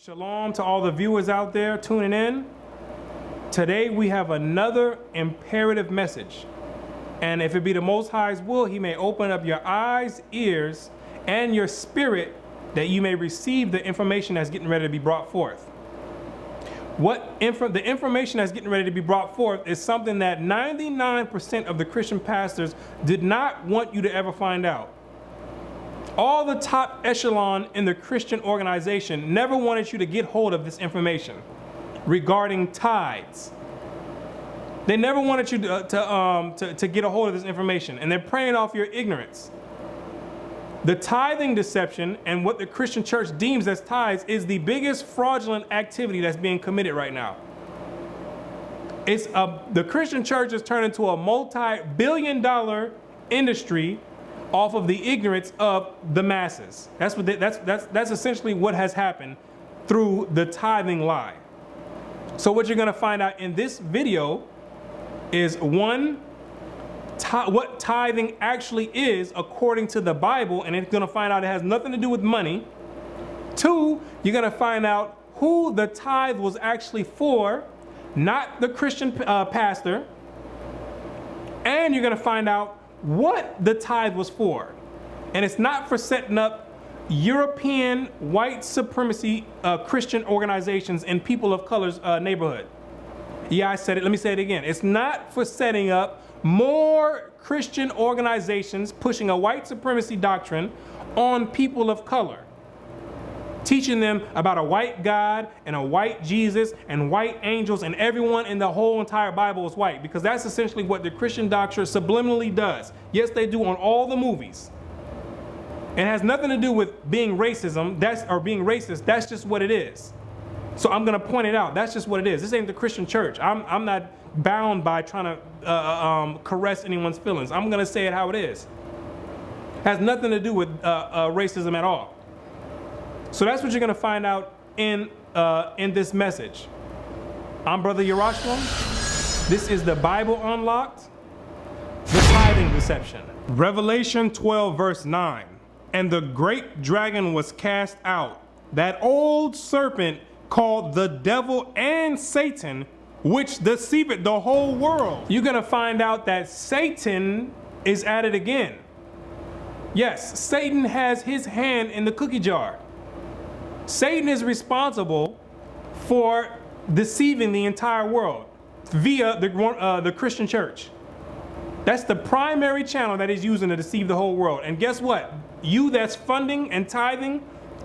Shalom to all the viewers out there tuning in. Today we have another imperative message. And if it be the Most High's will, He may open up your eyes, ears, and your spirit that you may receive the information that's getting ready to be brought forth. The information that's getting ready to be brought forth is something that 99% of the Christian pastors did not want you to ever find out. All the top echelon in the Christian organization never wanted you to get hold of this information regarding tithes. They never wanted you to get a hold of this information, and they're preying off your ignorance. The tithing deception and what the Christian church deems as tithes is the biggest fraudulent activity that's being committed right now. The Christian church has turned into a multi-billion-dollar industry off of the ignorance of the masses. That's essentially what has happened through the tithing lie. So what you're going to find out in this video is one, what tithing actually is according to the Bible, and it's going to find out it has nothing to do with money. Two, you're going to find out who the tithe was actually for, not the Christian pastor. And you're going to find out what the tithe was for. And it's not for setting up European white supremacy Christian organizations in people of color's neighborhood. Yeah, I said it. Let me say it again. It's not for setting up more Christian organizations pushing a white supremacy doctrine on people of color, teaching them about a white God and a white Jesus and white angels, and everyone in the whole entire Bible is white, because that's essentially what the Christian doctrine subliminally does. Yes, they do on all the movies. It has nothing to do with being racism, or being racist. That's just what it is. So I'm going to point it out. That's just what it is. This ain't the Christian church. I'm not bound by trying to caress anyone's feelings. I'm going to say it how it is. It has nothing to do with racism at all. So that's what you're going to find out in this message. I'm Brother Yerushalayim. This is the Bible Unlocked, the tithing deception. Revelation 12 verse 9. And the great dragon was cast out, that old serpent called the devil and Satan, which deceiveth the whole world. You're going to find out that Satan is at it again. Yes, Satan has his hand in the cookie jar. Satan is responsible for deceiving the entire world via the Christian church. That's the primary channel that is using to deceive the whole world. And guess what? You that's funding and tithing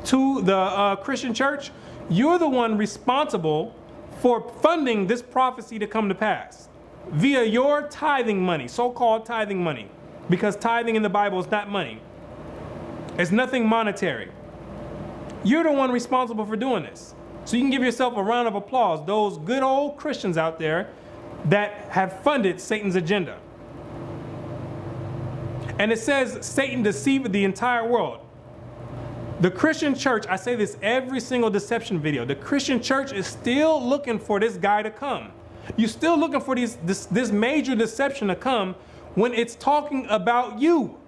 to the Christian church, you're the one responsible for funding this prophecy to come to pass via your tithing money, so-called tithing money, because tithing in the Bible is not money. It's nothing monetary. You're the one responsible for doing this. So you can give yourself a round of applause, those good old Christians out there that have funded Satan's agenda. And it says Satan deceived the entire world. The Christian church, I say this every single deception video, the Christian church is still looking for this guy to come. You're still looking for this major deception to come when it's talking about you.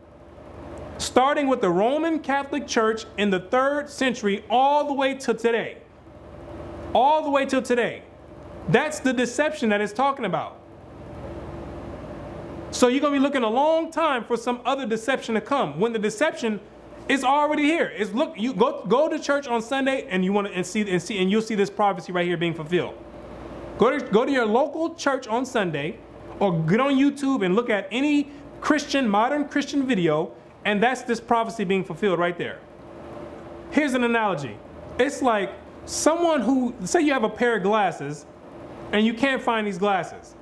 Starting with the Roman Catholic Church in the 3rd century all the way to today. All the way till today. That's the deception that it's talking about. So you're going to be looking a long time for some other deception to come, when the deception is already here. Look, you go to church on Sunday and you'll see this prophecy right here being fulfilled. Go to your local church on Sunday, or get on YouTube and look at any modern Christian video, and that's this prophecy being fulfilled right there. Here's an analogy. It's like someone who, say you have a pair of glasses and you can't find these glasses.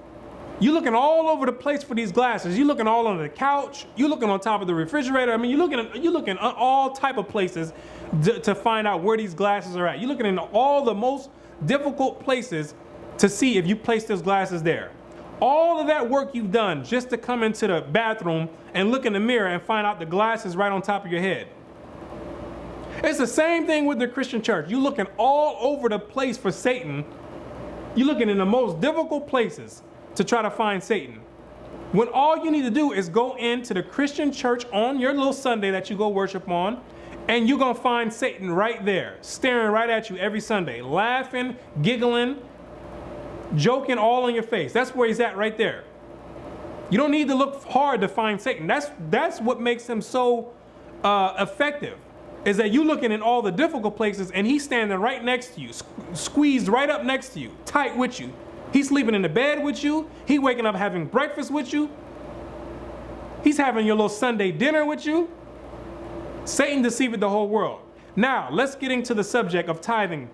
You're looking all over the place for these glasses. You're looking all under the couch. You're looking on top of the refrigerator. I mean, you're looking all type of places to find out where these glasses are at. You're looking in all the most difficult places to see if you place those glasses there. All of that work you've done just to come into the bathroom and look in the mirror and find out the glasses right on top of your head. It's the same thing with the Christian church. You're looking all over the place for Satan. You're looking in the most difficult places to try to find Satan. When all you need to do is go into the Christian church on your little Sunday that you go worship on And you're going to find Satan right there, staring right at you every Sunday, laughing, giggling, joking all in your face. That's where he's at right there. You don't need to look hard to find Satan. That's what makes him so effective, is that you looking in all the difficult places and he's standing right next to you, squeezed right up next to you, tight with you. He's sleeping in the bed with you. He's waking up having breakfast with you. He's having your little Sunday dinner with you. Satan deceived the whole world. Now, let's get into the subject of tithing.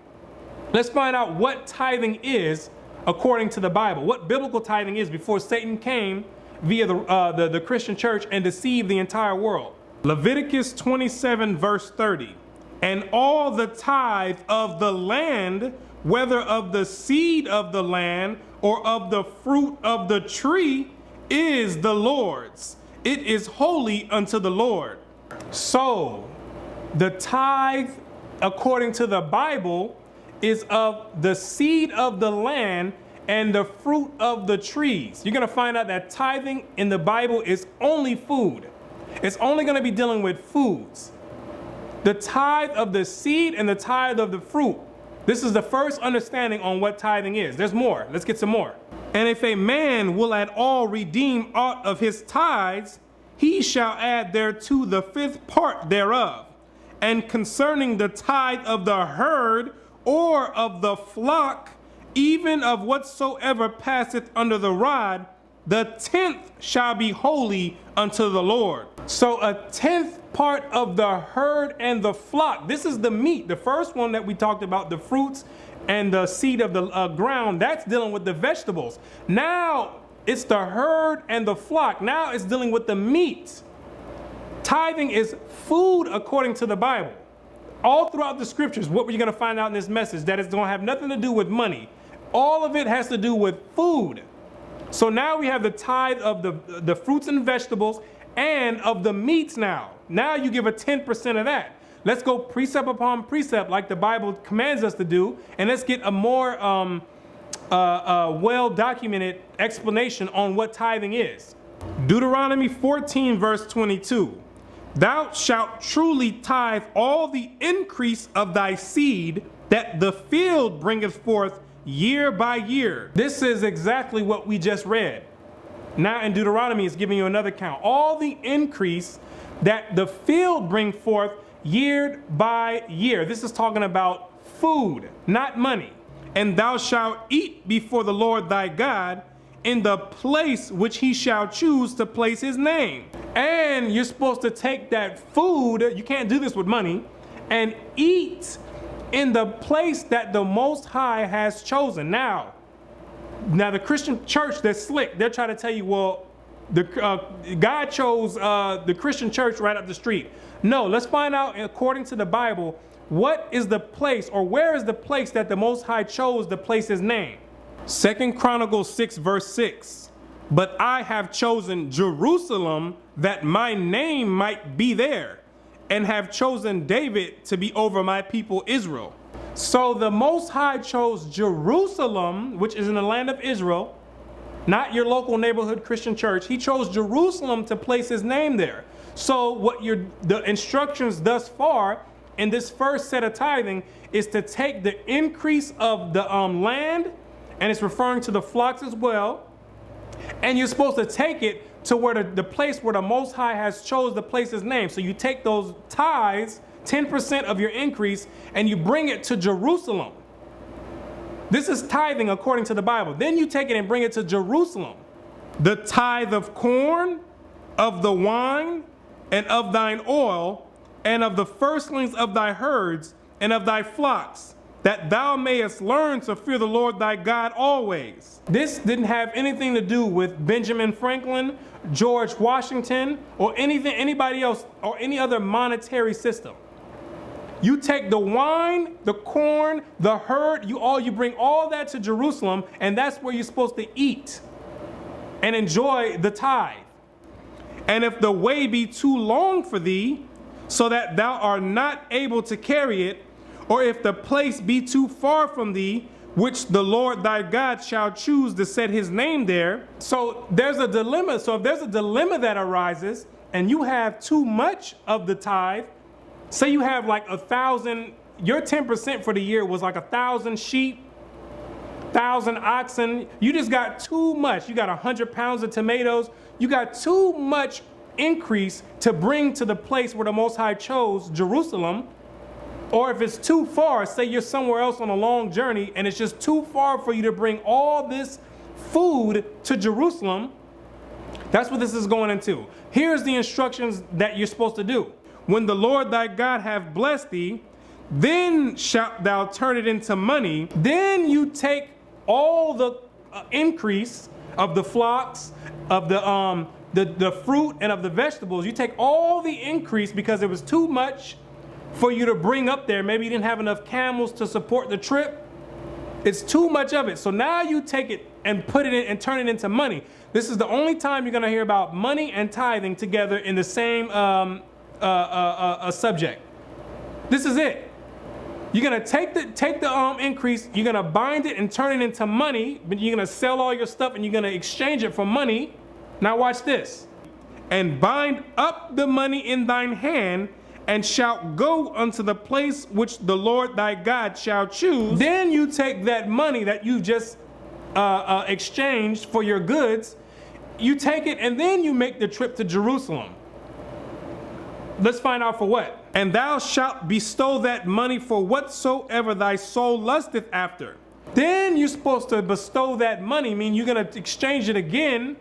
Let's find out what tithing is according to the Bible, what biblical tithing is before Satan came via the Christian church and deceived the entire world. Leviticus 27 verse 30. And all the tithe of the land, whether of the seed of the land or of the fruit of the tree, is the Lord's. It is holy unto the Lord. So, the tithe, according to the Bible, is of the seed of the land and the fruit of the trees. You're going to find out that tithing in the Bible is only food. It's only going to be dealing with foods. The tithe of the seed and the tithe of the fruit. This is the first understanding on what tithing is. There's more. Let's get some more. And if a man will at all redeem aught of his tithes, he shall add thereto the fifth part thereof. And concerning the tithe of the herd or of the flock, even of whatsoever passeth under the rod, the 10th shall be holy unto the Lord. So a 10th part of the herd and the flock. This is the meat. The first one that we talked about, the fruits and the seed of the ground, that's dealing with the vegetables. Now it's the herd and the flock. Now it's dealing with the meat. Tithing is food according to the Bible. All throughout the scriptures, what we're going to find out in this message, that it's going to have nothing to do with money. All of it has to do with food. So now we have the tithe of the fruits and vegetables and of the meats now. Now you give a 10% of that. Let's go precept upon precept like the Bible commands us to do, and let's get a more well-documented explanation on what tithing is. Deuteronomy 14 verse 22. Thou shalt truly tithe all the increase of thy seed that the field bringeth forth year by year. This is exactly what we just read. Now in Deuteronomy, it's giving you another count. All the increase that the field bring forth year by year. This is talking about food, not money. And thou shalt eat before the Lord thy God in the place which he shall choose to place his name. And you're supposed to take that food, you can't do this with money, and eat in the place that the Most High has chosen. Now the Christian church, they're slick. They're trying to tell you, well, God chose the Christian church right up the street. No, let's find out according to the Bible, what is the place, or where is the place that the Most High chose to place his name? 2 Chronicles 6 verse 6. But I have chosen Jerusalem that my name might be there, and have chosen David to be over my people Israel. So the Most High chose Jerusalem, which is in the land of Israel, not your local neighborhood Christian church. He chose Jerusalem to place his name there. So what the instructions thus far in this first set of tithing is to take the increase of the land, and it's referring to the flocks as well, and you're supposed to take it to where the place where the Most High has chose to place his name. So you take those tithes, 10% of your increase, and you bring it to Jerusalem. This is tithing according to the Bible. Then you take it and bring it to Jerusalem. The tithe of corn, of the wine, and of thine oil, and of the firstlings of thy herds, and of thy flocks, that thou mayest learn to fear the Lord thy God always. This didn't have anything to do with Benjamin Franklin, George Washington, or anybody else, or any other monetary system. You take the wine, the corn, the herd, you bring all that to Jerusalem, and that's where you're supposed to eat and enjoy the tithe. And if the way be too long for thee, so that thou art not able to carry it, or if the place be too far from thee, which the Lord thy God shall choose to set his name there. So there's a dilemma. So if there's a dilemma that arises, and you have too much of the tithe, Say you have like 1,000, your 10% for the year was like 1,000 sheep, 1,000 oxen. You just got too much. You got 100 pounds of tomatoes. You got too much increase to bring to the place where the Most High chose, Jerusalem. Or if it's too far, say you're somewhere else on a long journey and it's just too far for you to bring all this food to Jerusalem. That's what this is going into. Here's the instructions that you're supposed to do. When the Lord thy God hath blessed thee, then shalt thou turn it into money. Then you take all the increase of the flocks, of the fruit and of the vegetables. You take all the increase because it was too much for you to bring up there. Maybe you didn't have enough camels to support the trip. It's too much of it. So now you take it and put it in and turn it into money. This is the only time you're going to hear about money and tithing together in the same subject. This is it. You're going to take the increase, you're going to bind it and turn it into money, but you're going to sell all your stuff and you're going to exchange it for money. Now watch this. And bind up the money in thine hand, and shalt go unto the place which the Lord thy God shall choose. Then you take that money that you just exchanged for your goods, you take it and then you make the trip to Jerusalem. Let's find out for what. And thou shalt bestow that money for whatsoever thy soul lusteth after. Then you're supposed to bestow that money, meaning you're going to exchange it again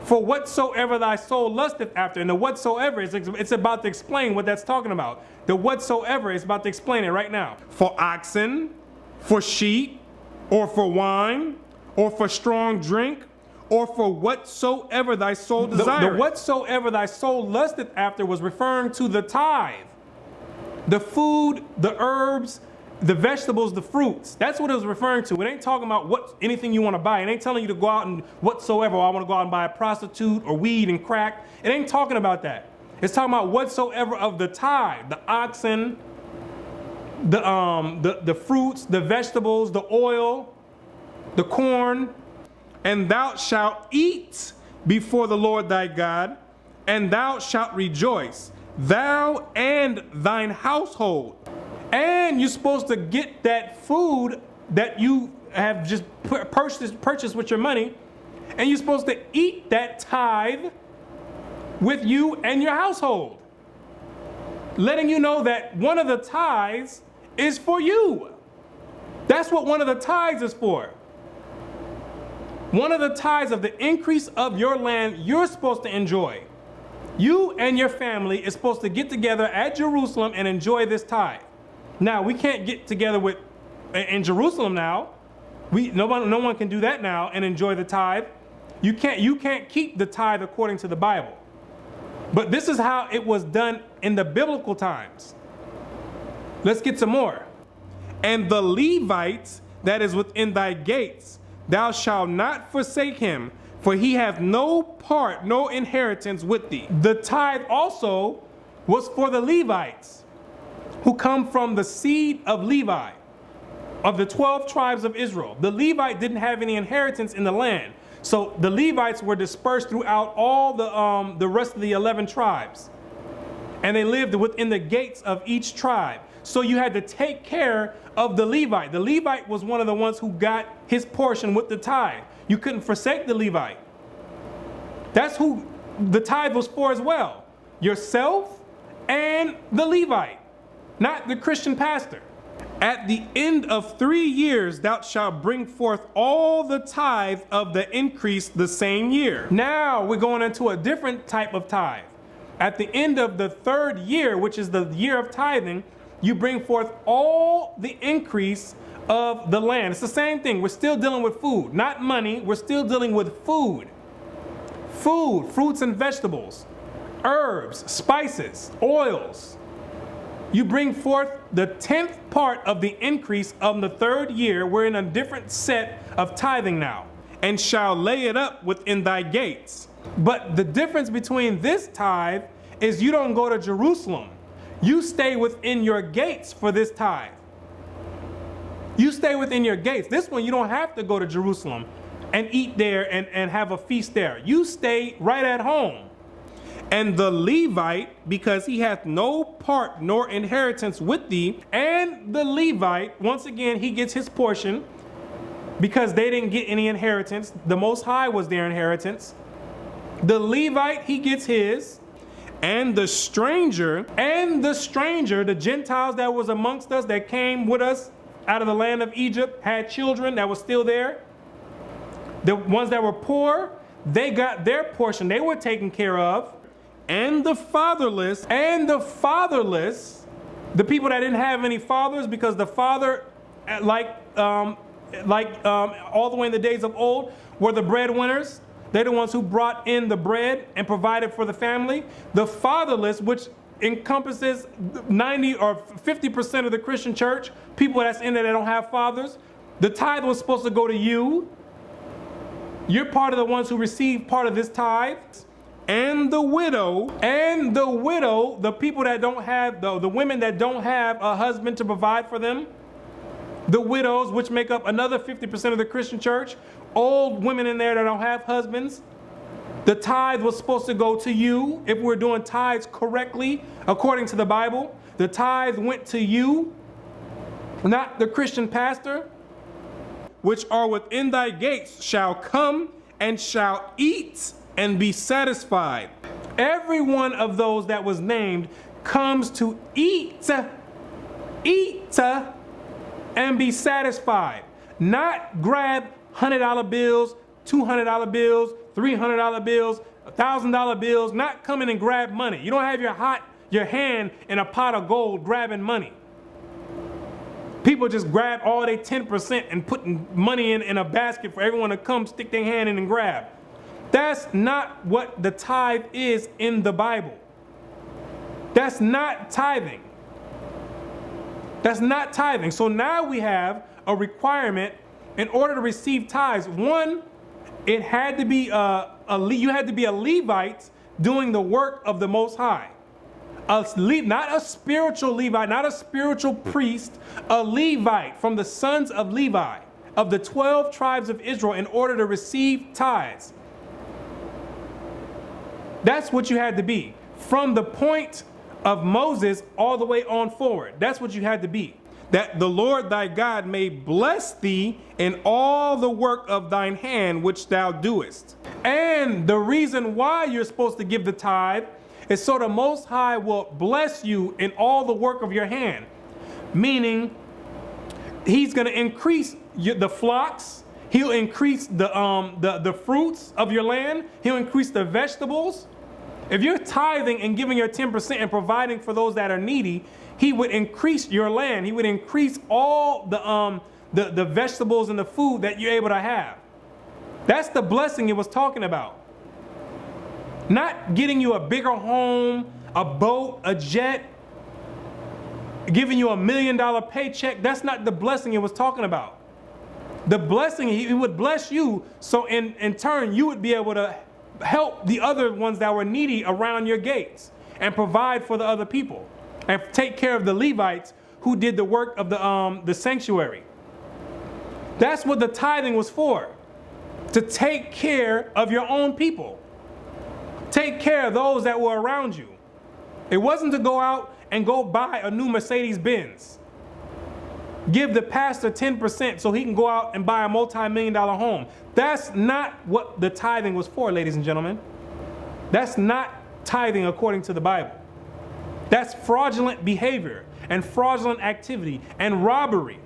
for whatsoever thy soul lusteth after. And the whatsoever, it's about to explain what that's talking about. The whatsoever is about to explain it right now. For oxen, for sheep, or for wine, or for strong drink, or for whatsoever thy soul desires. The whatsoever thy soul lusteth after was referring to the tithe. The food, the herbs, the vegetables, the fruits. That's what it was referring to. It ain't talking about anything you want to buy. It ain't telling you to go out and whatsoever. I want to go out and buy a prostitute or weed and crack. It ain't talking about that. It's talking about whatsoever of the tithe, the oxen, the fruits, the vegetables, the oil, the corn. And thou shalt eat before the Lord thy God, and thou shalt rejoice, thou and thine household. And you're supposed to get that food that you have just purchased with your money, and you're supposed to eat that tithe with you and your household. Letting you know that one of the tithes is for you. That's what one of the tithes is for. One of the tithes of the increase of your land you're supposed to enjoy. You and your family is supposed to get together at Jerusalem and enjoy this tithe. Now, we can't get together in Jerusalem now. No one can do that now and enjoy the tithe. You can't keep the tithe according to the Bible. But this is how it was done in the biblical times. Let's get some more. And the Levites that is within thy gates, thou shalt not forsake him, for he hath no part, no inheritance with thee. The tithe also was for the Levites, who come from the seed of Levi, of the 12 tribes of Israel. The Levite didn't have any inheritance in the land. So the Levites were dispersed throughout all the rest of the 11 tribes. And they lived within the gates of each tribe. So you had to take care of the Levite. The Levite was one of the ones who got his portion with the tithe. You couldn't forsake the Levite. That's who the tithe was for as well. Yourself and the Levite, not the Christian pastor. At the end of 3 years, thou shalt bring forth all the tithe of the increase the same year. Now we're going into a different type of tithe. At the end of the 3rd year, which is the year of tithing, you bring forth all the increase of the land. It's the same thing. We're still dealing with food, not money. We're still dealing with food. Food, fruits and vegetables, herbs, spices, oils. You bring forth the 10th part of the increase of the 3rd year. We're in a different set of tithing now. And shall lay it up within thy gates. But the difference between this tithe is you don't go to Jerusalem. You stay within your gates for this tithe. You stay within your gates. This one, you don't have to go to Jerusalem and eat there and have a feast there. You stay right at home. And the Levite, because he hath no part nor inheritance with thee. And the Levite, once again, he gets his portion because they didn't get any inheritance. The Most High was their inheritance. The Levite, he gets his. And the stranger, the Gentiles that was amongst us, that came with us out of the land of Egypt, had children that were still there. The ones that were poor, they got their portion. They were taken care of. And the fatherless, the people that didn't have any fathers, because the father, all the way in the days of old, were the breadwinners. They're the ones who brought in the bread and provided for the family. The fatherless, which encompasses 90 or 50% of the Christian church, people that's in there that don't have fathers. The tithe was supposed to go to you. You're part of the ones who receive part of this tithe. And the widow, the people that don't have, the women that don't have a husband to provide for them. The widows, which make up another 50% of the Christian church. Old women in there that don't have husbands. The tithe was supposed to go to you. If we're doing tithes correctly, according to the Bible, the tithe went to you, not the Christian pastor. Which are within thy gates shall come and shall eat and be satisfied. Every one of those that was named comes to eat and be satisfied. Not grab $100 bills, $200 bills, $300 bills, $1,000 bills, not coming and grab money. You don't have your hand in a pot of gold grabbing money. People just grab all their 10% and putting money in a basket for everyone to come stick their hand in and grab. That's not what the tithe is in the Bible. That's not tithing. That's not tithing. So now we have a requirement in order to receive tithes. One, it had to be you had to be a Levite doing the work of the Most High. Not a spiritual Levite, not a spiritual priest, a Levite from the sons of Levi, of the 12 tribes of Israel, in order to receive tithes. That's what you had to be. From the point of Moses all the way on forward. That's what you had to be. That the Lord thy God may bless thee in all the work of thine hand which thou doest. And the reason why you're supposed to give the tithe is so the Most High will bless you in all the work of your hand. Meaning, he's going to increase the flocks. He'll increase the fruits of your land. He'll increase the vegetables. If you're tithing and giving your 10% and providing for those that are needy, he would increase your land. He would increase all the vegetables and the food that you're able to have. That's the blessing it was talking about. Not getting you a bigger home, a boat, a jet, giving you $1 million paycheck. That's not the blessing it was talking about. The blessing, he would bless you, so in turn you would be able to help the other ones that were needy around your gates and provide for the other people and take care of the Levites who did the work of the sanctuary. That's what the tithing was for, to take care of your own people. Take care of those that were around you. It wasn't to go out and go buy a new Mercedes-Benz. Give the pastor 10% so he can go out and buy a multi-million-dollar home. That's not what the tithing was for, ladies and gentlemen. That's not tithing according to the Bible. That's fraudulent behavior and fraudulent activity and robbery.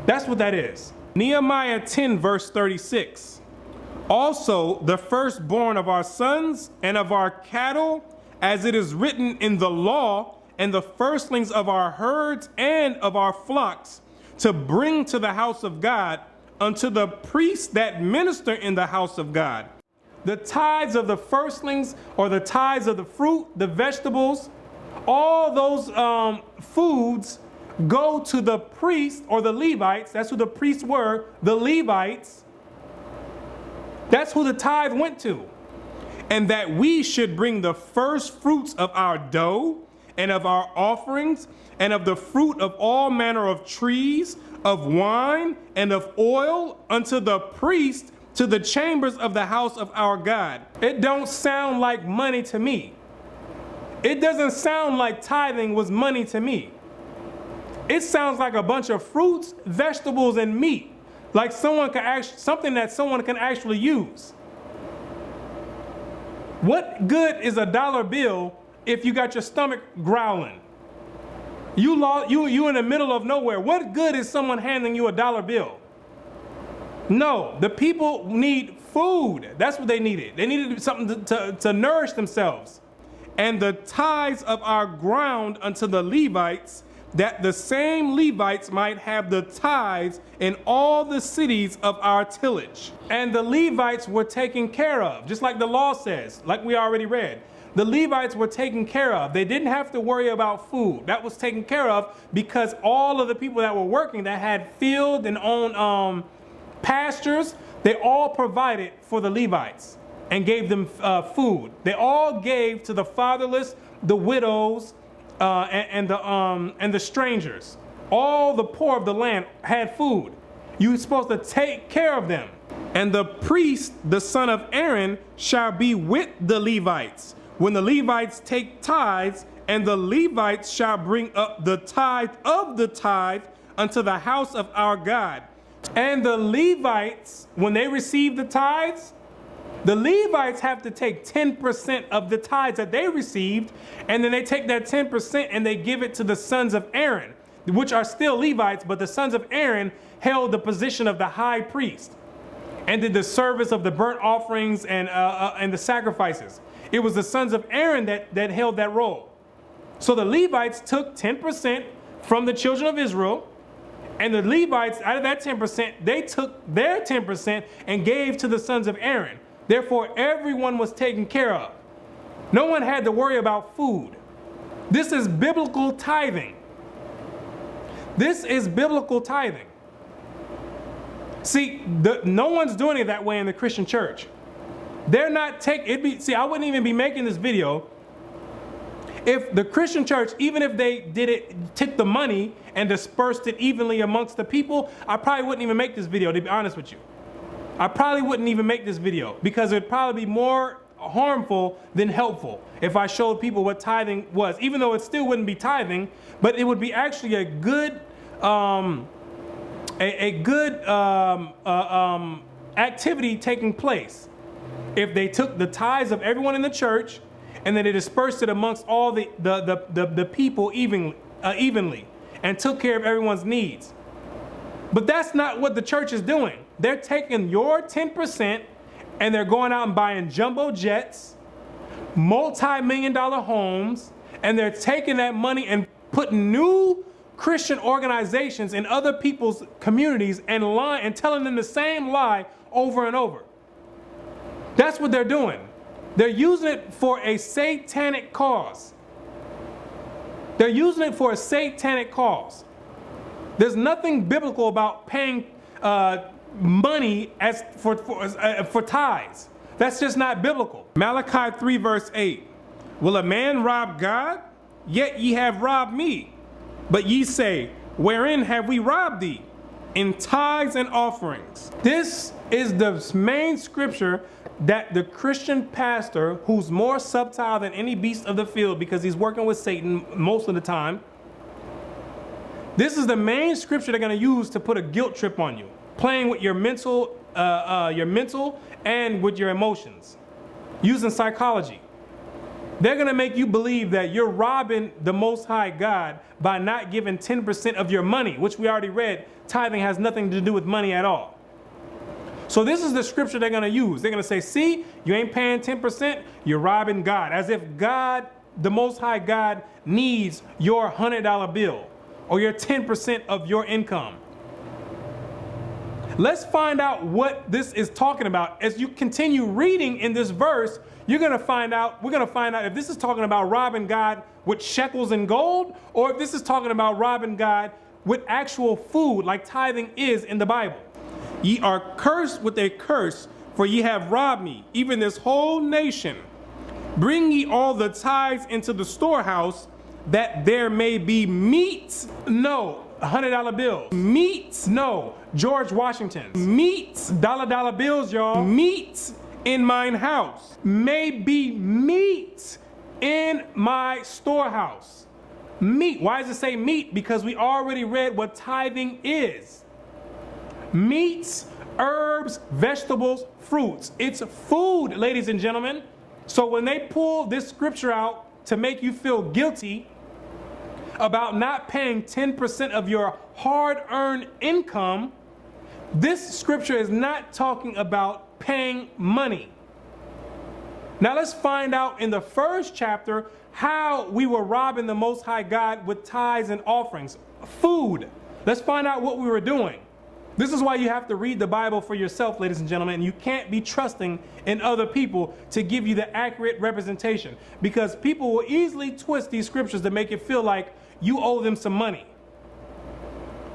That's what that is. Nehemiah 10 verse 36. Also the firstborn of our sons and of our cattle, as it is written in the law, and the firstlings of our herds and of our flocks, to bring to the house of God unto the priests that minister in the house of God. The tithes of the firstlings, or the tithes of the fruit, the vegetables, all those foods go to the priests or the Levites. That's who the priests were, the Levites. That's who the tithe went to. And that we should bring the first fruits of our dough and of our offerings and of the fruit of all manner of trees, of wine and of oil unto the priest, to the chambers of the house of our God. It don't sound like money to me. It doesn't sound like tithing was money to me. It sounds like a bunch of fruits, vegetables, and meat. Like something that someone can actually use. What good is a dollar bill if you got your stomach growling? You in the middle of nowhere. What good is someone handing you a dollar bill? No, the people need food. That's what they needed. They needed something to nourish themselves. And the tithes of our ground unto the Levites, that the same Levites might have the tithes in all the cities of our tillage. And the Levites were taken care of, just like the law says, like we already read. The Levites were taken care of. They didn't have to worry about food. That was taken care of because all of the people that were working that had field and owned pastures, they all provided for the Levites and gave them food. They all gave to the fatherless, the widows, and the strangers. All the poor of the land had food. You were supposed to take care of them. And the priest, the son of Aaron, shall be with the Levites when the Levites take tithes, and the Levites shall bring up the tithe of the tithe unto the house of our God. And the Levites, when they receive the tithes, the Levites have to take 10% of the tithes that they received, and then they take that 10% and they give it to the sons of Aaron, which are still Levites, but the sons of Aaron held the position of the high priest and did the service of the burnt offerings and the sacrifices. It was the sons of Aaron that held that role. So the Levites took 10% from the children of Israel, and the Levites, out of that 10%, they took their 10% and gave to the sons of Aaron. Therefore, everyone was taken care of. No one had to worry about food. This is biblical tithing. This is biblical tithing. See, no one's doing it that way in the Christian church. They're not taking, see, I wouldn't even be making this video if the Christian church, even if they took the money and dispersed it evenly amongst the people. I probably wouldn't even make this video, to be honest with you. I probably wouldn't even make this video because it would probably be more harmful than helpful if I showed people what tithing was, even though it still wouldn't be tithing, but it would be actually a good activity taking place if they took the tithes of everyone in the church and then they dispersed it amongst all the people evenly and took care of everyone's needs. But that's not what the church is doing. They're taking your 10% and they're going out and buying jumbo jets, multi-million-dollar homes, and they're taking that money and putting new Christian organizations in other people's communities and lying and telling them the same lie over and over. That's what they're doing. They're using it for a satanic cause. They're using it for a satanic cause. There's nothing biblical about paying money for tithes. That's just not biblical. Malachi 3 verse 8. Will a man rob God? Yet ye have robbed me. But ye say, wherein have we robbed thee? In tithes and offerings. This is the main scripture that the Christian pastor, who's more subtle than any beast of the field because he's working with Satan most of the time, this is the main scripture they're going to use to put a guilt trip on you, playing with your mental and with your emotions, using psychology. They're going to make you believe that you're robbing the Most High God by not giving 10% of your money, which we already read. Tithing has nothing to do with money at all. So this is the scripture they're going to use. They're going to say, see, you ain't paying 10%, you're robbing God. As if God, the Most High God, needs your $100 bill or your 10% of your income. Let's find out what this is talking about. As you continue reading in this verse, we're going to find out if this is talking about robbing God with shekels and gold, or if this is talking about robbing God with actual food like tithing is in the Bible. Ye are cursed with a curse, for ye have robbed me, even this whole nation. Bring ye all the tithes into the storehouse, that there may be meat. No, $100 bill. Meat. No, George Washington. Meat. Dollar bills, y'all. Meat in mine house. May be meat in my storehouse. Meat. Why does it say meat? Because we already read what tithing is. Meats, herbs, vegetables, fruits. It's food, ladies and gentlemen. So when they pull this scripture out to make you feel guilty about not paying 10% of your hard-earned income, this scripture is not talking about paying money. Now let's find out in the first chapter how we were robbing the Most High God with tithes and offerings. Food. Let's find out what we were doing. This is why you have to read the Bible for yourself, ladies and gentlemen. You can't be trusting in other people to give you the accurate representation, because people will easily twist these scriptures to make it feel like you owe them some money.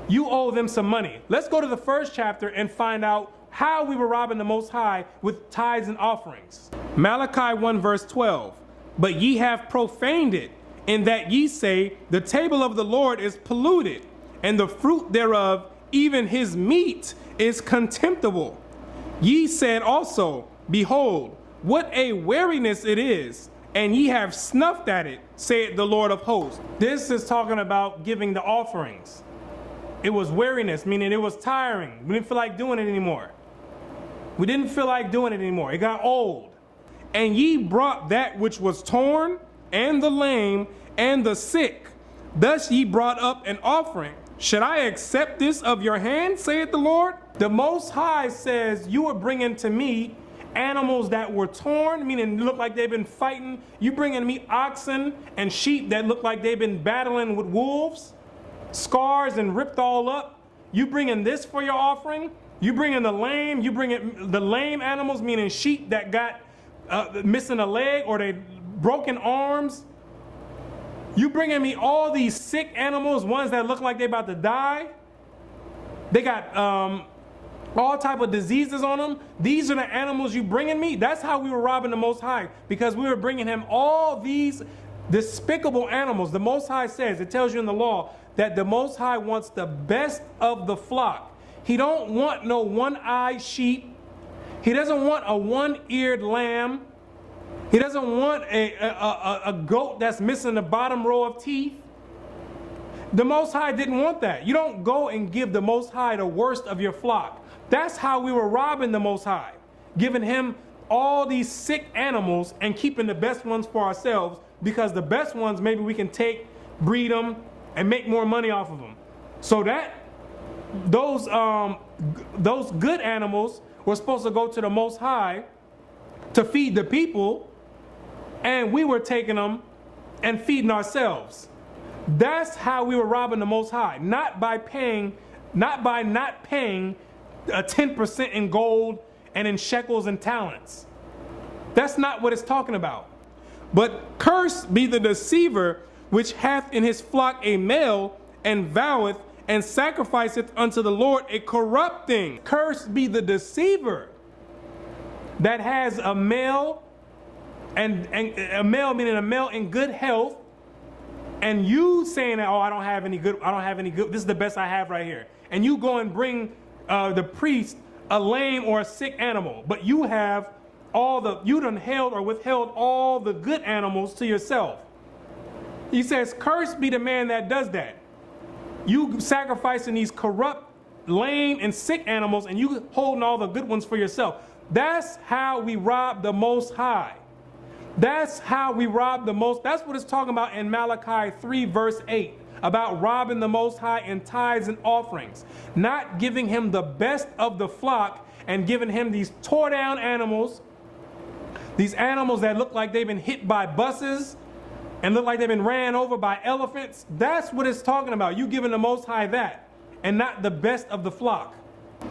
You owe them some money. Let's go to the first chapter and find out how we were robbing the Most High with tithes and offerings. Malachi 1 verse 12. But ye have profaned it, in that ye say, the table of the Lord is polluted, and the fruit thereof, even his meat, is contemptible. Ye said also, behold, what a weariness it is, and ye have snuffed at it, saith the Lord of hosts. This is talking about giving the offerings. It was weariness, meaning it was tiring. We didn't feel like doing it anymore. We didn't feel like doing it anymore. It got old. And ye brought that which was torn, and the lame, and the sick. Thus ye brought up an offering. Should I accept this of your hand, saith the Lord? The Most High says, you are bringing to me animals that were torn, meaning look like they've been fighting. You bringing me oxen and sheep that look like they've been battling with wolves, scars and ripped all up. You bringing this for your offering? You bringing the lame? You bringing the lame animals, meaning sheep that got missing a leg or they broken arms? You bringing me all these sick animals, ones that look like they're about to die? They got all type of diseases on them. These are the animals you bringing me? That's how we were robbing the Most High, because we were bringing him all these despicable animals. The Most High says, it tells you in the law, that the Most High wants the best of the flock. He don't want no one-eyed sheep. He doesn't want a one-eared lamb. He doesn't want a goat that's missing the bottom row of teeth. The Most High didn't want that. You don't go and give the Most High the worst of your flock. That's how we were robbing the Most High, giving him all these sick animals and keeping the best ones for ourselves, because the best ones maybe we can take, breed them, and make more money off of them. So that those good animals were supposed to go to the Most High to feed the people, and we were taking them and feeding ourselves. That's how we were robbing the Most High, not by not paying 10% in gold and in shekels and talents. That's not what it's talking about. But cursed be the deceiver which hath in his flock a male, and voweth and sacrificeth unto the Lord a corrupt thing. Cursed be the deceiver that has a male, and a male meaning a male in good health, and you saying that, oh, I don't have any good, this is the best I have right here. And you go and bring the priest a lame or a sick animal, but you have you done held or withheld all the good animals to yourself. He says, cursed be the man that does that. You sacrificing these corrupt, lame, and sick animals, and you holding all the good ones for yourself. That's how we rob the Most High. That's how we rob the most. That's what it's talking about in Malachi 3 verse 8, about robbing the Most High in tithes and offerings, not giving him the best of the flock and giving him these tore down animals, these animals that look like they've been hit by buses and look like they've been ran over by elephants. That's what it's talking about. You giving the Most High that, and not the best of the flock.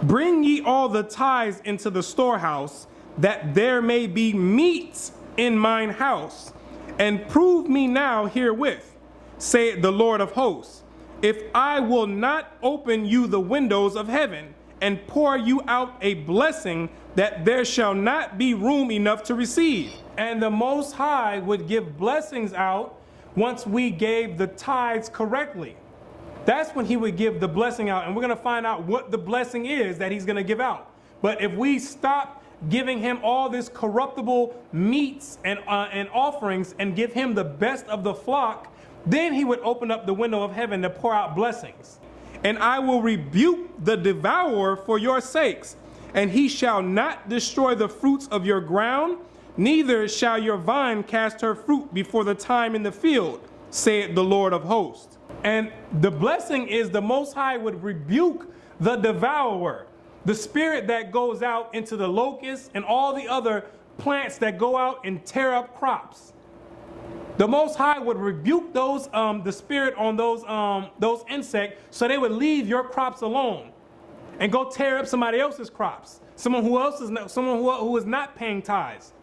Bring ye all the tithes into the storehouse, that there may be meat in mine house, and prove me now herewith, saith the Lord of hosts, if I will not open you the windows of heaven, and pour you out a blessing that there shall not be room enough to receive. And the Most High would give blessings out once we gave the tithes correctly. That's when he would give the blessing out, and we're going to find out what the blessing is that he's going to give out. But if we stop giving him all this corruptible meats and offerings and give him the best of the flock, then he would open up the window of heaven to pour out blessings. And I will rebuke the devourer for your sakes, and he shall not destroy the fruits of your ground, neither shall your vine cast her fruit before the time in the field, saith the Lord of hosts. And the blessing is the Most High would rebuke the devourer, the spirit that goes out into the locusts and all the other plants that go out and tear up crops. The Most High would rebuke those the spirit on those insects, so they would leave your crops alone and go tear up somebody else's crops. Someone who is not paying tithes.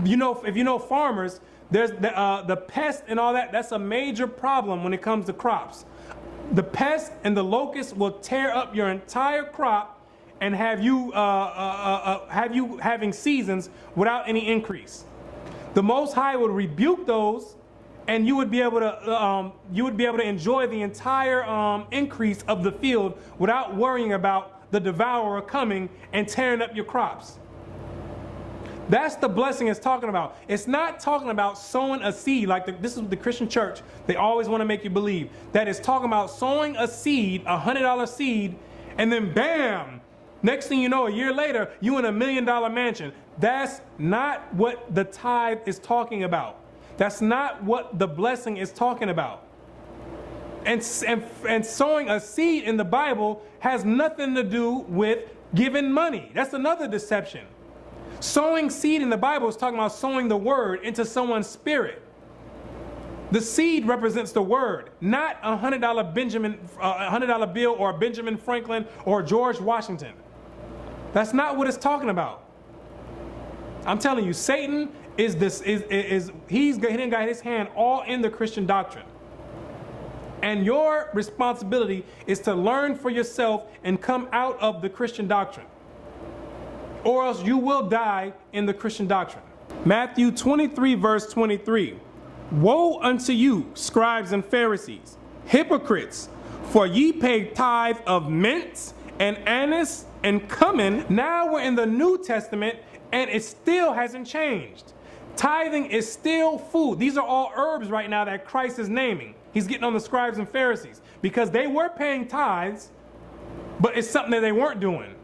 You know, if you know farmers, there's the pest and all that. That's a major problem when it comes to crops. The pest and the locust will tear up your entire crop and have you having seasons without any increase. The Most High would rebuke those, and you would be able to enjoy the entire increase of the field without worrying about the devourer coming and tearing up your crops. That's the blessing it's talking about. It's not talking about sowing a seed like this is the Christian church. They always want to make you believe that it's talking about sowing a seed, $100 seed, and then bam, next thing you know, a year later, you in $1 million mansion. That's not what the tithe is talking about. That's not what the blessing is talking about. And sowing a seed in the Bible has nothing to do with giving money. That's another deception. Sowing seed in the Bible is talking about sowing the word into someone's spirit. The seed represents the word, not a $100 bill or Benjamin Franklin or George Washington. That's not what it's talking about. I'm telling you, Satan he didn't got his hand all in the Christian doctrine. And your responsibility is to learn for yourself and come out of the Christian doctrine, or else you will die in the Christian doctrine. Matthew 23 verse 23. Woe unto you, scribes and Pharisees, hypocrites, for ye pay tithe of mint and anise and cumin. Now we're in the New Testament and it still hasn't changed. Tithing is still food. These are all herbs right now that Christ is naming. He's getting on the scribes and Pharisees because they were paying tithes, but it's something that they weren't doing.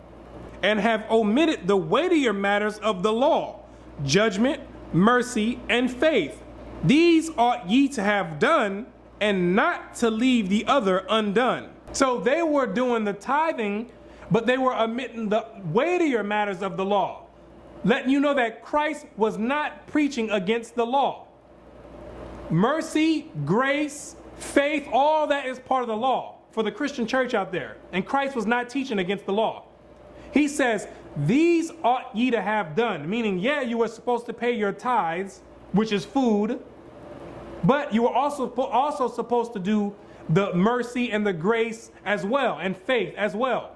And have omitted the weightier matters of the law, judgment, mercy, and faith. These ought ye to have done, and not to leave the other undone. So they were doing the tithing, but they were omitting the weightier matters of the law, letting you know that Christ was not preaching against the law. Mercy, grace, faith, all that is part of the law for the Christian church out there. And Christ was not teaching against the law. He says, these ought ye to have done, meaning, yeah, you were supposed to pay your tithes, which is food, but you were also supposed to do the mercy and the grace as well, and faith as well.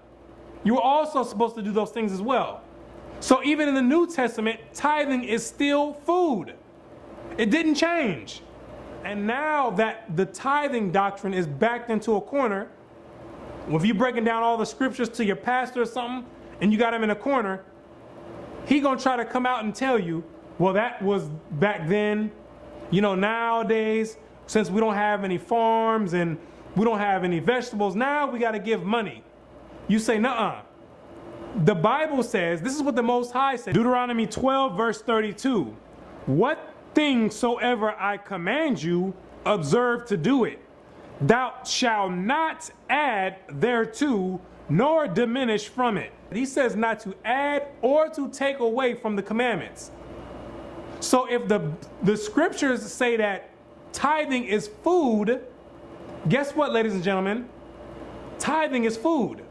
You were also supposed to do those things as well. So even in the New Testament, tithing is still food. It didn't change. And now that the tithing doctrine is backed into a corner, if you're breaking down all the scriptures to your pastor or something, and you got him in a corner, he gonna try to come out and tell you, well, that was back then. You know, nowadays, since we don't have any farms and we don't have any vegetables, now we gotta give money. You say, nuh-uh. The Bible says, this is what the Most High said, Deuteronomy 12 verse 32. What thing soever I command you, observe to do it. Thou shalt not add thereto, nor diminish from it. He says not to add or to take away from the commandments. So if the scriptures say that tithing is food, guess what, ladies and gentlemen? Tithing is food.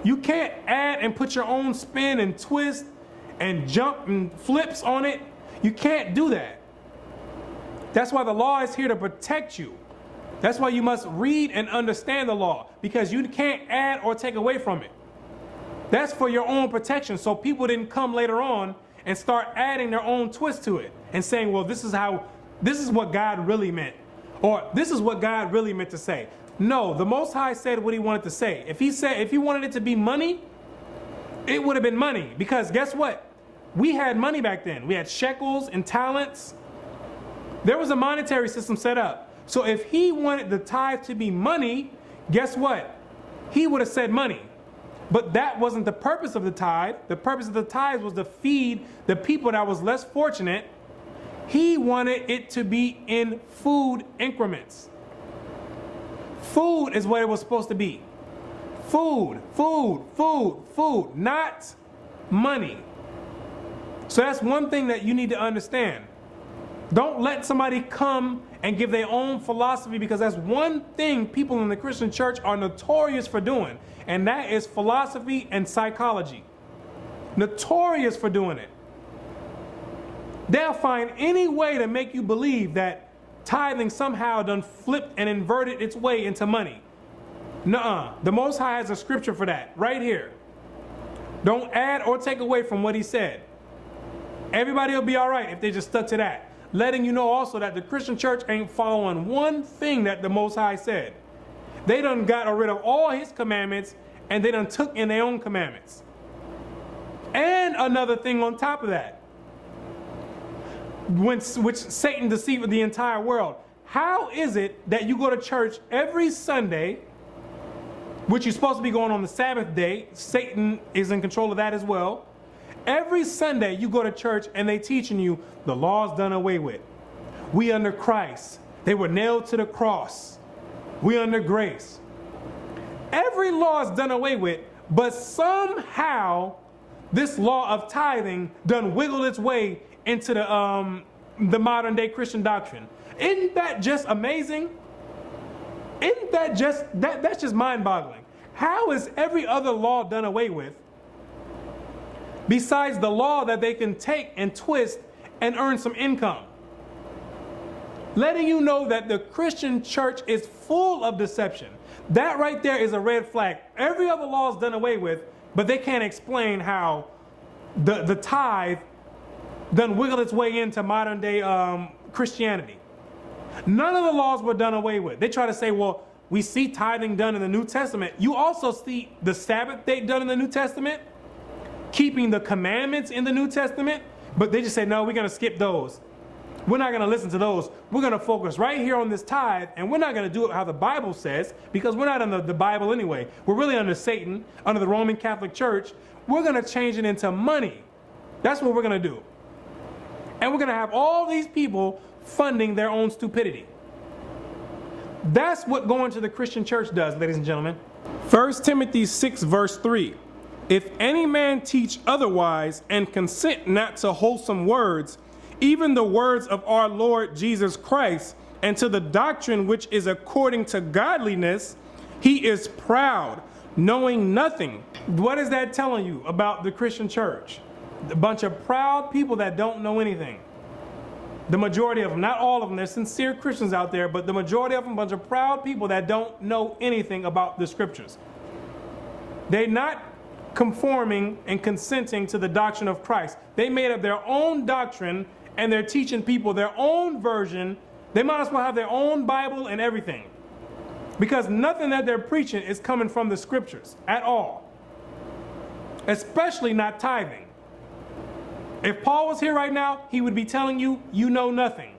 You can't add and put your own spin and twist and jump and flips on it. You can't do that. That's why the law is here to protect you. That's why you must read and understand the law, because you can't add or take away from it. That's for your own protection, so people didn't come later on and start adding their own twist to it and saying, well, this is what God really meant, or this is what God really meant to say. No, the Most High said what he wanted to say. If he wanted it to be money, it would have been money. Because guess what? We had money back then. We had shekels and talents. There was a monetary system set up. So if he wanted the tithe to be money, guess what? He would have said money. But that wasn't the purpose of the tithe. The purpose of the tithe was to feed the people that was less fortunate. He wanted it to be in food increments. Food is what it was supposed to be. Food, food, food, food, not money. So that's one thing that you need to understand. Don't let somebody come and give their own philosophy, because that's one thing people in the Christian church are notorious for doing, and that is philosophy and psychology. Notorious for doing it. They'll find any way to make you believe that tithing somehow done flipped and inverted its way into money. Nuh-uh. The Most High has a scripture for that right here. Don't add or take away from what he said. Everybody will be all right if they just stuck to that. Letting you know also that the Christian church ain't following one thing that the Most High said. They done got rid of all his commandments, and they done took in their own commandments. And another thing on top of that, which Satan deceived the entire world. How is it that you go to church every Sunday, which you're supposed to be going on the Sabbath day? Satan is in control of that as well. Every Sunday you go to church and they teaching you the law's done away with. We under Christ. They were nailed to the cross. We under grace. Every law is done away with, but somehow this law of tithing done wiggled its way into the modern day Christian doctrine. Isn't that just amazing? Isn't that just, that's just mind-boggling. How is every other law done away with besides the law that they can take and twist and earn some income? Letting you know that the Christian church is full of deception. That right there is a red flag. Every other law is done away with, but they can't explain how the tithe done wiggled its way into modern day Christianity. None of the laws were done away with. They try to say, well, we see tithing done in the New Testament. You also see the Sabbath day done in the New Testament, keeping the commandments in the New Testament, but they just say, no, we're going to skip those. We're not going to listen to those. We're going to focus right here on this tithe, and we're not going to do it how the Bible says, because we're not under the Bible anyway. We're really under Satan, under the Roman Catholic Church. We're going to change it into money. That's what we're going to do. And we're going to have all these people funding their own stupidity. That's what going to the Christian church does, ladies and gentlemen. 1 Timothy 6 verse 3. If any man teach otherwise and consent not to wholesome words, even the words of our Lord Jesus Christ, and to the doctrine which is according to godliness, he is proud, knowing nothing. What is that telling you about the Christian church? A bunch of proud people that don't know anything. The majority of them, not all of them, there's sincere Christians out there, but the majority of them, a bunch of proud people that don't know anything about the scriptures. They're not conforming and consenting to the doctrine of Christ. They made up their own doctrine, and they're teaching people their own version. They might as well have their own Bible and everything, because nothing that they're preaching is coming from the scriptures at all, especially not tithing. If Paul was here right now, he would be telling you, you know nothing,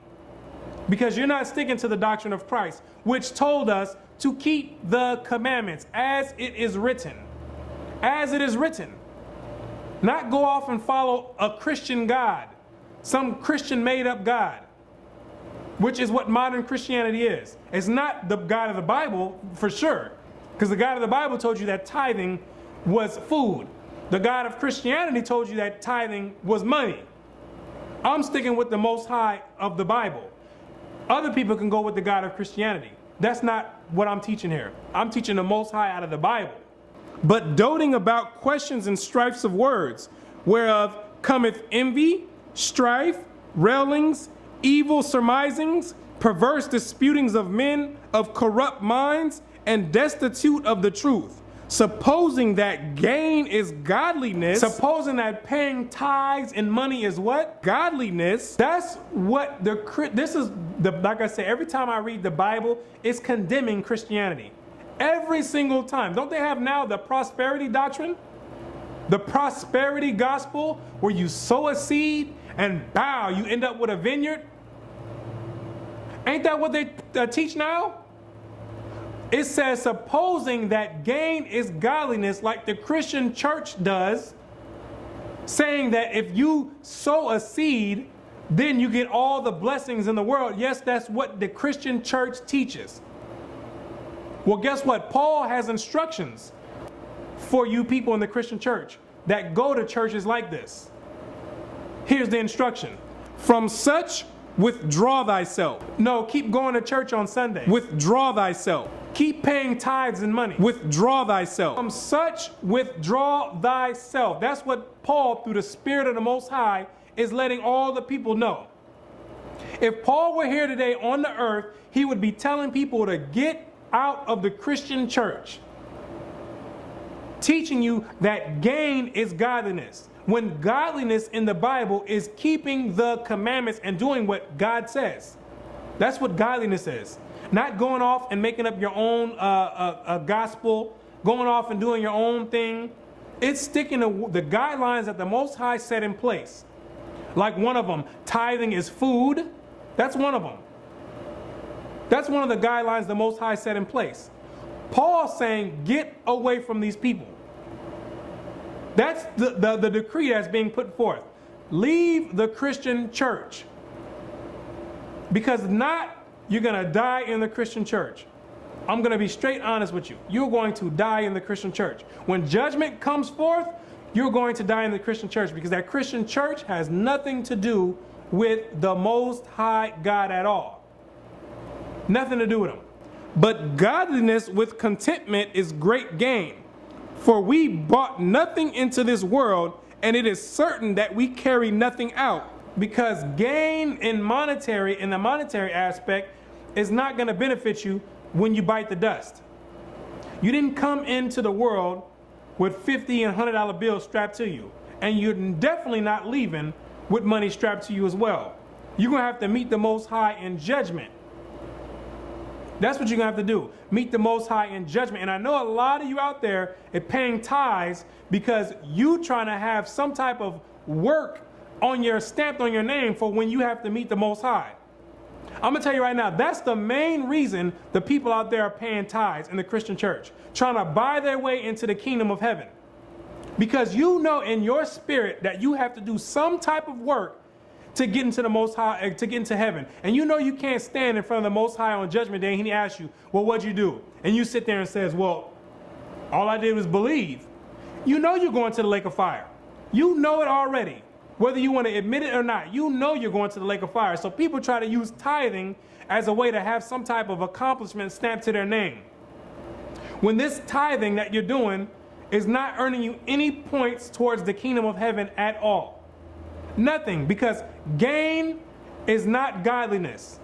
because you're not sticking to the doctrine of Christ, which told us to keep the commandments as it is written. As it is written. Not go off and follow a Christian God, some Christian made-up God, which is what modern Christianity is. It's not the God of the Bible, for sure, because the God of the Bible told you that tithing was food. The God of Christianity told you that tithing was money. I'm sticking with the Most High of the Bible. Other people can go with the God of Christianity. That's not what I'm teaching here. I'm teaching the Most High out of the Bible. But doting about questions and strifes of words, whereof cometh envy, strife, railings, evil surmisings, perverse disputings of men of corrupt minds, and destitute of the truth, supposing that gain is godliness, supposing that paying tithes and money is what? Godliness. That's what this is like I say, every time I read the Bible, it's condemning Christianity. Every single time. Don't they have now the prosperity doctrine? The prosperity gospel, where you sow a seed and bow, you end up with a vineyard. Ain't that what they teach now? It says, supposing that gain is godliness, like the Christian church does, saying that if you sow a seed, then you get all the blessings in the world. Yes, that's what the Christian church teaches. Well, guess what? Paul has instructions for you people in the Christian church that go to churches like this. Here's the instruction. From such, withdraw thyself. No, keep going to church on Sunday. Withdraw thyself. Keep paying tithes and money. Withdraw thyself. From such, withdraw thyself. That's what Paul, through the Spirit of the Most High, is letting all the people know. If Paul were here today on the earth, he would be telling people to get out of the Christian church, teaching you that gain is godliness, when godliness in the Bible is keeping the commandments and doing what God says. That's what godliness is. Not going off and making up your own gospel, going off and doing your own thing. It's sticking to the guidelines that the Most High set in place. Like one of them, tithing is food. That's one of them. That's one of the guidelines the Most High set in place. Paul's saying, get away from these people. That's the decree that's being put forth. Leave the Christian church. Because if not, you're going to die in the Christian church. I'm going to be straight honest with you. You're going to die in the Christian church. When judgment comes forth, you're going to die in the Christian church, because that Christian church has nothing to do with the Most High God at all. Nothing to do with him. But godliness with contentment is great gain. For we brought nothing into this world, and it is certain that we carry nothing out. Because gain in the monetary aspect is not going to benefit you when you bite the dust. You didn't come into the world with $50 and $100 bills strapped to you. And you're definitely not leaving with money strapped to you as well. You're going to have to meet the Most High in judgment. That's what you're going to have to do. Meet the Most High in judgment. And I know a lot of you out there are paying tithes because you trying to have some type of work stamped on your name for when you have to meet the Most High. I'm going to tell you right now, that's the main reason the people out there are paying tithes in the Christian church, trying to buy their way into the kingdom of heaven. Because you know in your spirit that you have to do some type of work to get into the Most High, to get into heaven. And you know you can't stand in front of the Most High on Judgment Day and he asks you, well, what'd you do? And you sit there and says, well, all I did was believe. You know you're going to the lake of fire. You know it already. Whether you want to admit it or not, you know you're going to the lake of fire. So people try to use tithing as a way to have some type of accomplishment stamped to their name. When this tithing that you're doing is not earning you any points towards the kingdom of heaven at all. Nothing, because gain is not godliness.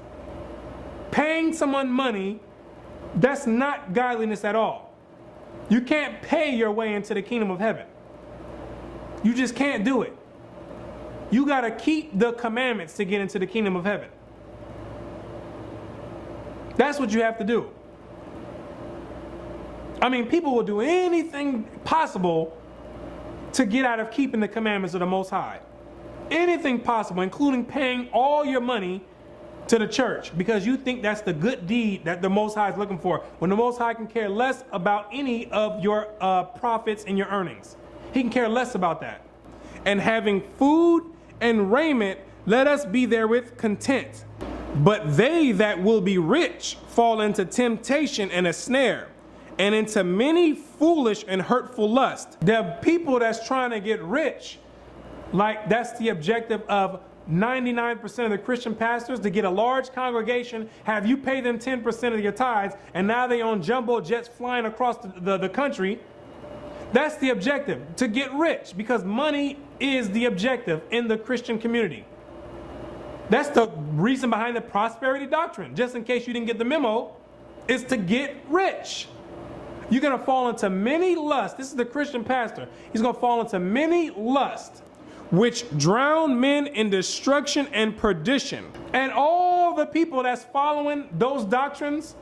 Paying someone money, that's not godliness at all. You can't pay your way into the kingdom of heaven. You just can't do it. You got to keep the commandments to get into the kingdom of heaven. That's what you have to do. I mean, people will do anything possible to get out of keeping the commandments of the Most High. Anything possible, including paying all your money to the church, because you think that's the good deed that the Most High is looking for, when the Most High can care less about any of your profits and your earnings. He can care less about that. And having food and raiment, let us be therewith content. But they that will be rich fall into temptation and a snare, and into many foolish and hurtful lusts. The people that's trying to get rich, like that's the objective of 99% of the Christian pastors, to get a large congregation, have you pay them 10% of your tithes, and now they own jumbo jets flying across the country. That's the objective, to get rich, because money is the objective in the Christian community. That's the reason behind the prosperity doctrine. Just in case you didn't get the memo, is to get rich. You're going to fall into many lusts. This is the Christian pastor. He's going to fall into many lusts, which drown men in destruction and perdition. And all the people that's following those doctrines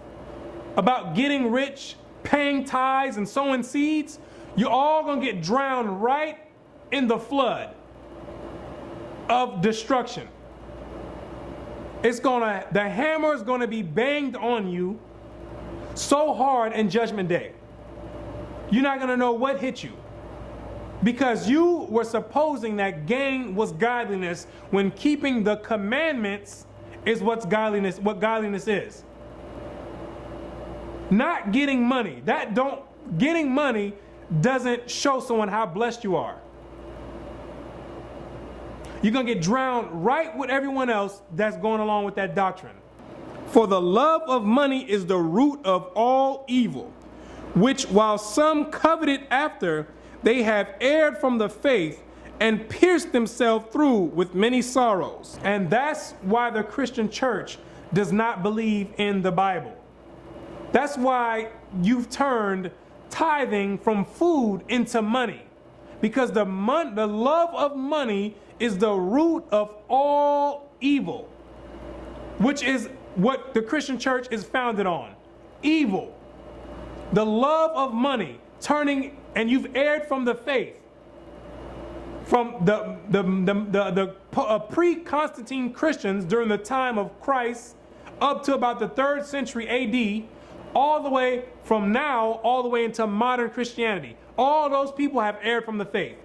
about getting rich, paying tithes, and sowing seeds, You're all going to get drowned right in the flood of destruction. The hammer is going to be banged on you so hard in Judgment Day. You're not going to know what hit you. Because you were supposing that gain was godliness when keeping the commandments is what godliness is. Not getting money. Getting money doesn't show someone how blessed you are. You're going to get drowned right with everyone else that's going along with that doctrine. For the love of money is the root of all evil, which while some coveted after, they have erred from the faith and pierced themselves through with many sorrows. And that's why the Christian church does not believe in the Bible. That's why you've turned tithing from food into money. Because the love of money is the root of all evil, which is what the Christian church is founded on. Evil. The love of money, and you've erred from the faith. From the pre-Constantine Christians during the time of Christ up to about the 3rd century AD, all the way from now, all the way into modern Christianity. All those people have erred from the faith.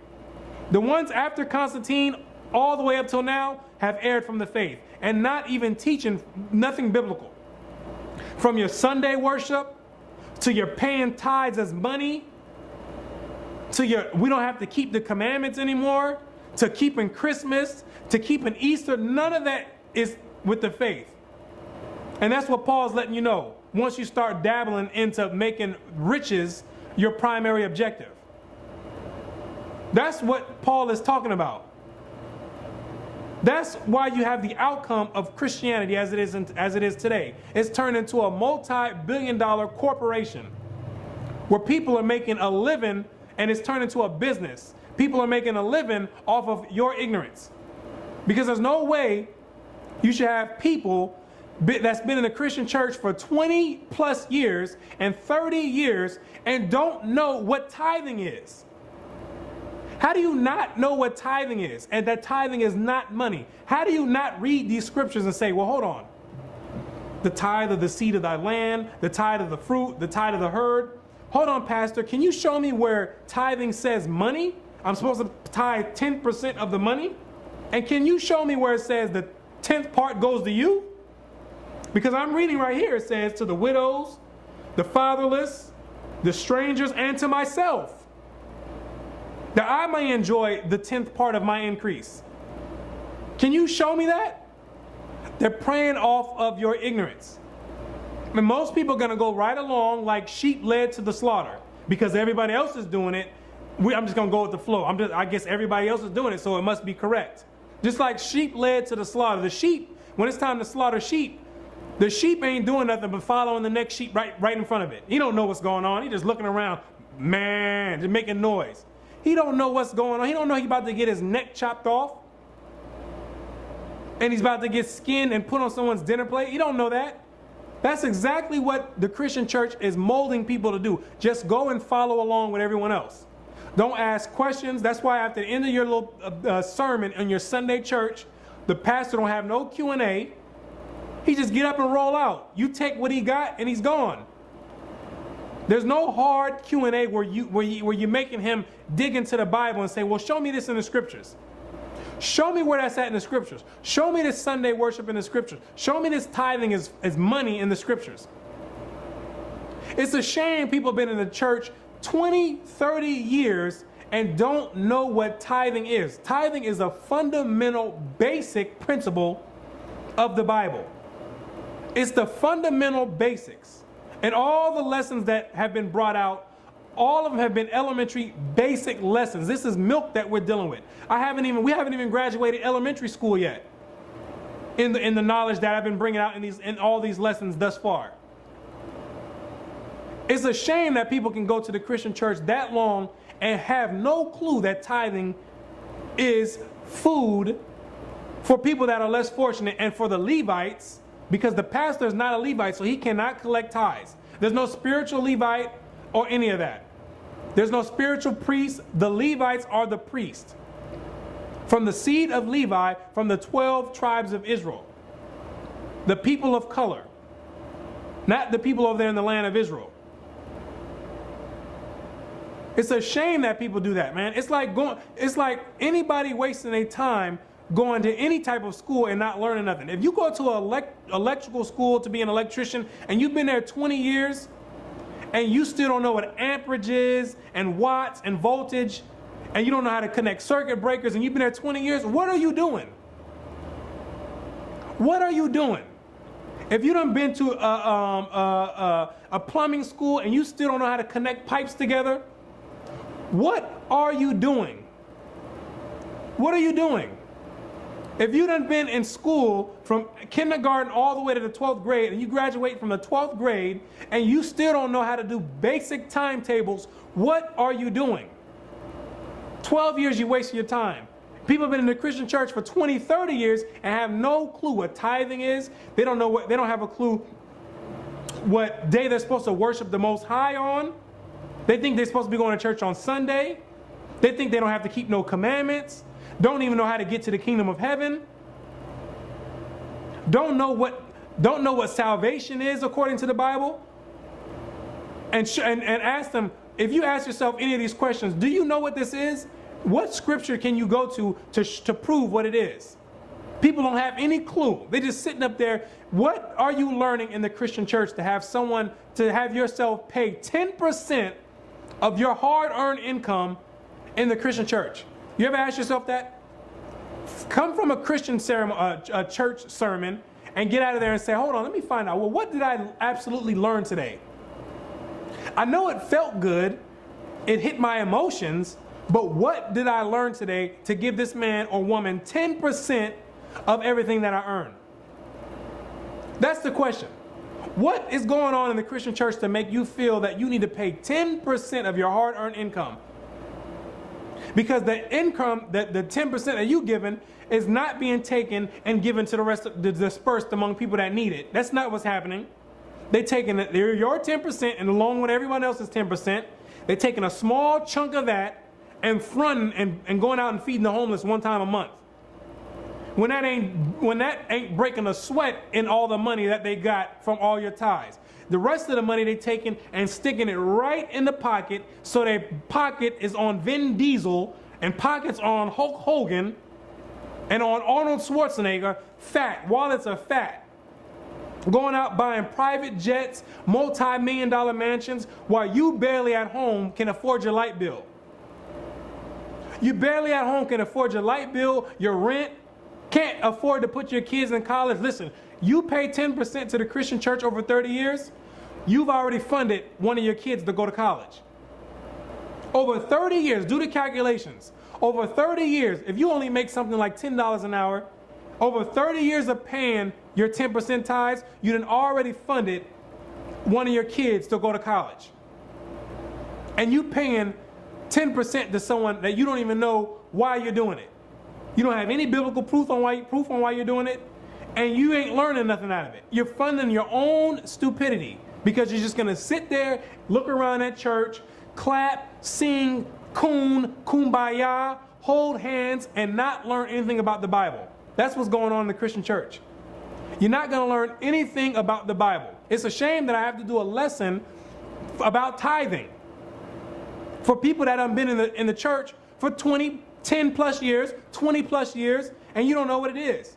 The ones after Constantine, all the way up till now, have erred from the faith and not even teaching nothing biblical. From your Sunday worship, to your paying tithes as money, to we don't have to keep the commandments anymore, to keeping Christmas, to keeping Easter, none of that is with the faith. And that's what Paul's letting you know. Once you start dabbling into making riches your primary objective. That's what Paul is talking about. That's why you have the outcome of Christianity as it is today. It's turned into a multi-billion-dollar corporation where people are making a living, and it's turned into a business. People are making a living off of your ignorance. Because there's no way you should have people that's been in the Christian church for 20 plus years and 30 years and don't know what tithing is. How do you not know what tithing is and that tithing is not money? How do you not read these scriptures and say, well, hold on. The tithe of the seed of thy land, the tithe of the fruit, the tithe of the herd. Hold on, Pastor, can you show me where tithing says money? I'm supposed to tithe 10% of the money? And can you show me where it says the 10th part goes to you? Because I'm reading right here, it says to the widows, the fatherless, the strangers, and to myself, that I may enjoy the 10th part of my increase. Can you show me that? They're preying off of your ignorance. And most people are going to go right along like sheep led to the slaughter because everybody else is doing it. I'm just going to go with the flow. I guess everybody else is doing it, so it must be correct. Just like sheep led to the slaughter. The sheep, when it's time to slaughter sheep, the sheep ain't doing nothing but following the next sheep right in front of it. He don't know what's going on. He just looking around, man, just making noise. He don't know what's going on. He don't know he's about to get his neck chopped off. And he's about to get skinned and put on someone's dinner plate. He don't know that. That's exactly what the Christian church is molding people to do. Just go and follow along with everyone else. Don't ask questions. That's why after the end of your little sermon in your Sunday church, the pastor don't have no Q&A. He just get up and roll out. You take what he got and he's gone. There's no hard Q&A where you're making him dig into the Bible and say, well, show me this in the scriptures. Show me where that's at in the scriptures. Show me this Sunday worship in the scriptures. Show me this tithing is money in the scriptures. It's a shame people have been in the church 20, 30 years and don't know what tithing is. Tithing is a fundamental, basic principle of the Bible. It's the fundamental basics. And all the lessons that have been brought out, all of them have been elementary basic lessons. This is milk that we're dealing with. We haven't even graduated elementary school yet in the knowledge that I've been bringing out in all these lessons thus far. It's a shame that people can go to the Christian church that long and have no clue that tithing is food for people that are less fortunate and for the Levites, because the pastor is not a Levite, so he cannot collect tithes. There's no spiritual Levite or any of that. There's no spiritual priests. The Levites are the priests. From the seed of Levi, from the 12 tribes of Israel. The people of color. Not the people over there in the land of Israel. It's a shame that people do that, man. It's like anybody wasting their time going to any type of school and not learning nothing. If you go to an electrical school to be an electrician and you've been there 20 years and you still don't know what amperage is and watts and voltage and you don't know how to connect circuit breakers and you've been there 20 years, what are you doing? What are you doing? If you done been to a plumbing school and you still don't know how to connect pipes together, what are you doing? What are you doing? If you done been in school from kindergarten all the way to the 12th grade and you graduate from the 12th grade and you still don't know how to do basic timetables, what are you doing? 12 years you wasted your time. People have been in the Christian church for 20, 30 years and have no clue what tithing is. They don't have a clue what day they're supposed to worship the Most High on. They think they're supposed to be going to church on Sunday. They think they don't have to keep no commandments. Don't even know how to get to the kingdom of heaven. Don't know what salvation is according to the Bible. And ask them, if you ask yourself any of these questions, do you know what this is? What scripture can you go to prove what it is? People don't have any clue. They're just sitting up there. What are you learning in the Christian church to have yourself pay 10% of your hard-earned income in the Christian church? You ever ask yourself that? Come from a Christian a church sermon and get out of there and say, hold on, let me find out. Well, what did I absolutely learn today? I know it felt good. It hit my emotions. But what did I learn today to give this man or woman 10% of everything that I earn? That's the question. What is going on in the Christian church to make you feel that you need to pay 10% of your hard-earned income? Because the income, the 10% that you've given is not being taken and given to the rest of dispersed among people that need it. That's not what's happening. They're taking your 10% and along with everyone else's 10%, they're taking a small chunk of that and fronting and going out and feeding the homeless one time a month. When that ain't breaking a sweat in all the money that they got from all your tithes. The rest of the money they taking and sticking it right in the pocket, so their pocket is on Vin Diesel and pockets on Hulk Hogan and on Arnold Schwarzenegger, fat. Wallets are fat. Going out buying private jets, multi-million-dollar mansions, while you barely at home can afford your light bill. You barely at home can afford your light bill, your rent, can't afford to put your kids in college. Listen, you pay 10% to the Christian church over 30 years, you've already funded one of your kids to go to college. Over 30 years, do the calculations. Over 30 years, if you only make something like $10 an hour, over 30 years of paying your 10% tithes, you done already funded one of your kids to go to college. And you paying 10% to someone that you don't even know why you're doing it. You don't have any biblical proof on why you're doing it, and you ain't learning nothing out of it. You're funding your own stupidity because you're just going to sit there, look around at church, clap, sing, kumbaya, hold hands, and not learn anything about the Bible. That's what's going on in the Christian church. You're not going to learn anything about the Bible. It's a shame that I have to do a lesson about tithing for people that have been in the church for 10 plus years, 20 plus years, and you don't know what it is.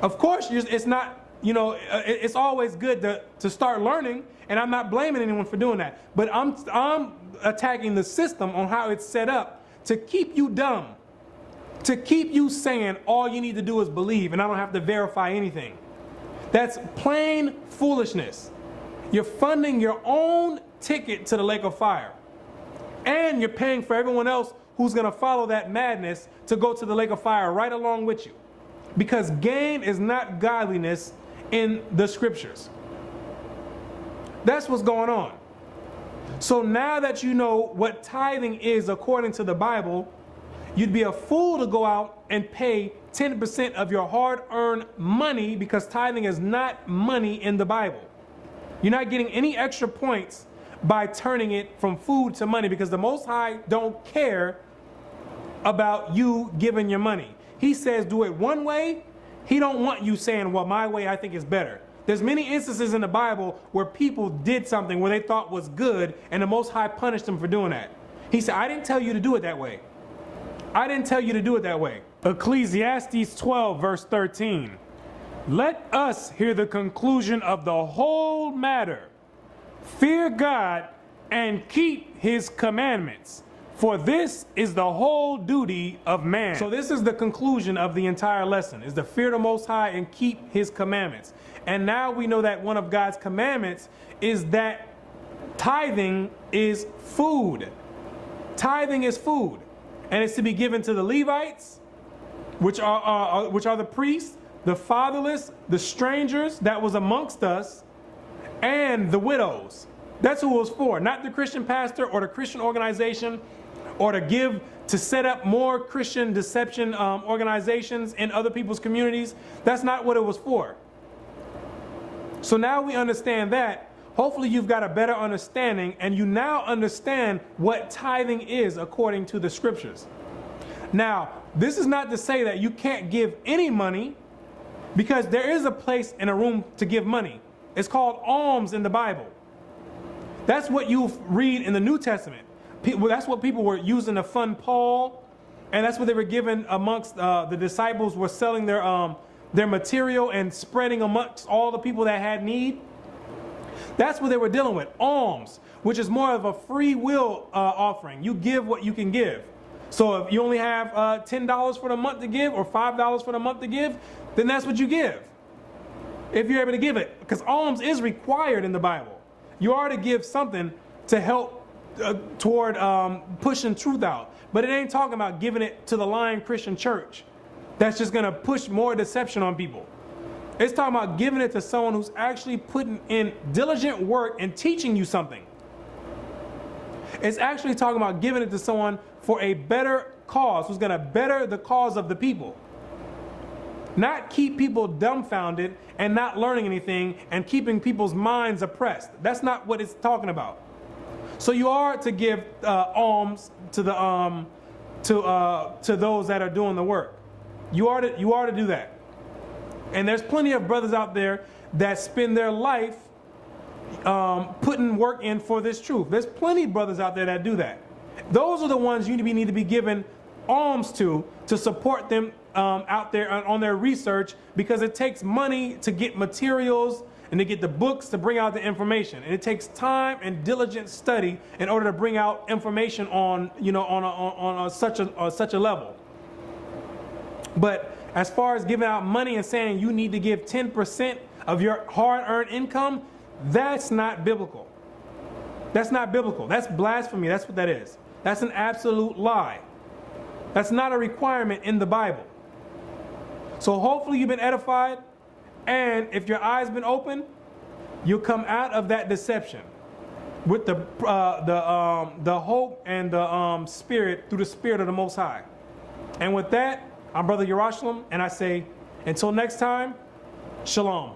Of course, it's not, it's always good to start learning, and I'm not blaming anyone for doing that. But I'm attacking the system on how it's set up to keep you dumb, to keep you saying all you need to do is believe, and I don't have to verify anything. That's plain foolishness. You're funding your own ticket to the lake of fire, and you're paying for everyone else who's going to follow that madness to go to the lake of fire right along with you. Because gain is not godliness in the scriptures. That's what's going on. So now that you know what tithing is according to the Bible, you'd be a fool to go out and pay 10% of your hard-earned money, because tithing is not money in the Bible. You're not getting any extra points by turning it from food to money, because the Most High don't care about you giving your money. He says do it one way. He don't want you saying, well, my way I think is better. There's many instances in the Bible where people did something where they thought was good, and the Most High punished them for doing that. He said, I didn't tell you to do it that way. I didn't tell you to do it that way. Ecclesiastes 12, verse 13. Let us hear the conclusion of the whole matter. Fear God and keep his commandments, for this is the whole duty of man. So this is the conclusion of the entire lesson, is to fear the Most High and keep his commandments. And now we know that one of God's commandments is that tithing is food. Tithing is food. And it's to be given to the Levites, which are the priests, the fatherless, the strangers that was amongst us, and the widows. That's who it was for. Not the Christian pastor or the Christian organization, or to set up more Christian deception organizations in other people's communities. That's not what it was for. So now we understand that. Hopefully you've got a better understanding, and you now understand what tithing is according to the scriptures. Now, this is not to say that you can't give any money, because there is a place in a room to give money. It's called alms in the Bible. That's what you read in the New Testament. That's what people were using to fund Paul, and that's what they were given amongst the disciples were selling their material and spreading amongst all the people that had need. That's what they were dealing with, alms, which is more of a free will offering. You give what you can give. So if you only have $10 for the month to give, or $5 for the month to give, then that's what you give, if you're able to give it. Because alms is required in the Bible. You are to give something to help toward pushing truth out. But it ain't talking about giving it to the lying Christian church that's just going to push more deception on people. It's talking about giving it to someone who's actually putting in diligent work and teaching you something. It's actually talking about giving it to someone for a better cause, who's going to better the cause of the people. Not keep people dumbfounded and not learning anything and keeping people's minds oppressed. That's not what it's talking about. So you are to give alms to the to those that are doing the work. You are to do that. And there's plenty of brothers out there that spend their life putting work in for this truth. There's plenty of brothers out there that do that. Those are the ones you need to be given alms to support them out there on their research, because it takes money to get materials and to get the books to bring out the information, and it takes time and diligent study in order to bring out information on such a level. But as far as giving out money and saying you need to give 10% of your hard-earned income, that's not biblical. That's not biblical. That's blasphemy. That's what that is. That's an absolute lie. That's not a requirement in the Bible. So hopefully you've been edified, and if your eyes been open, you'll come out of that deception with the hope and the spirit, through the Spirit of the Most High. And with that, I'm Brother Yerushalayim, and I say, until next time, shalom.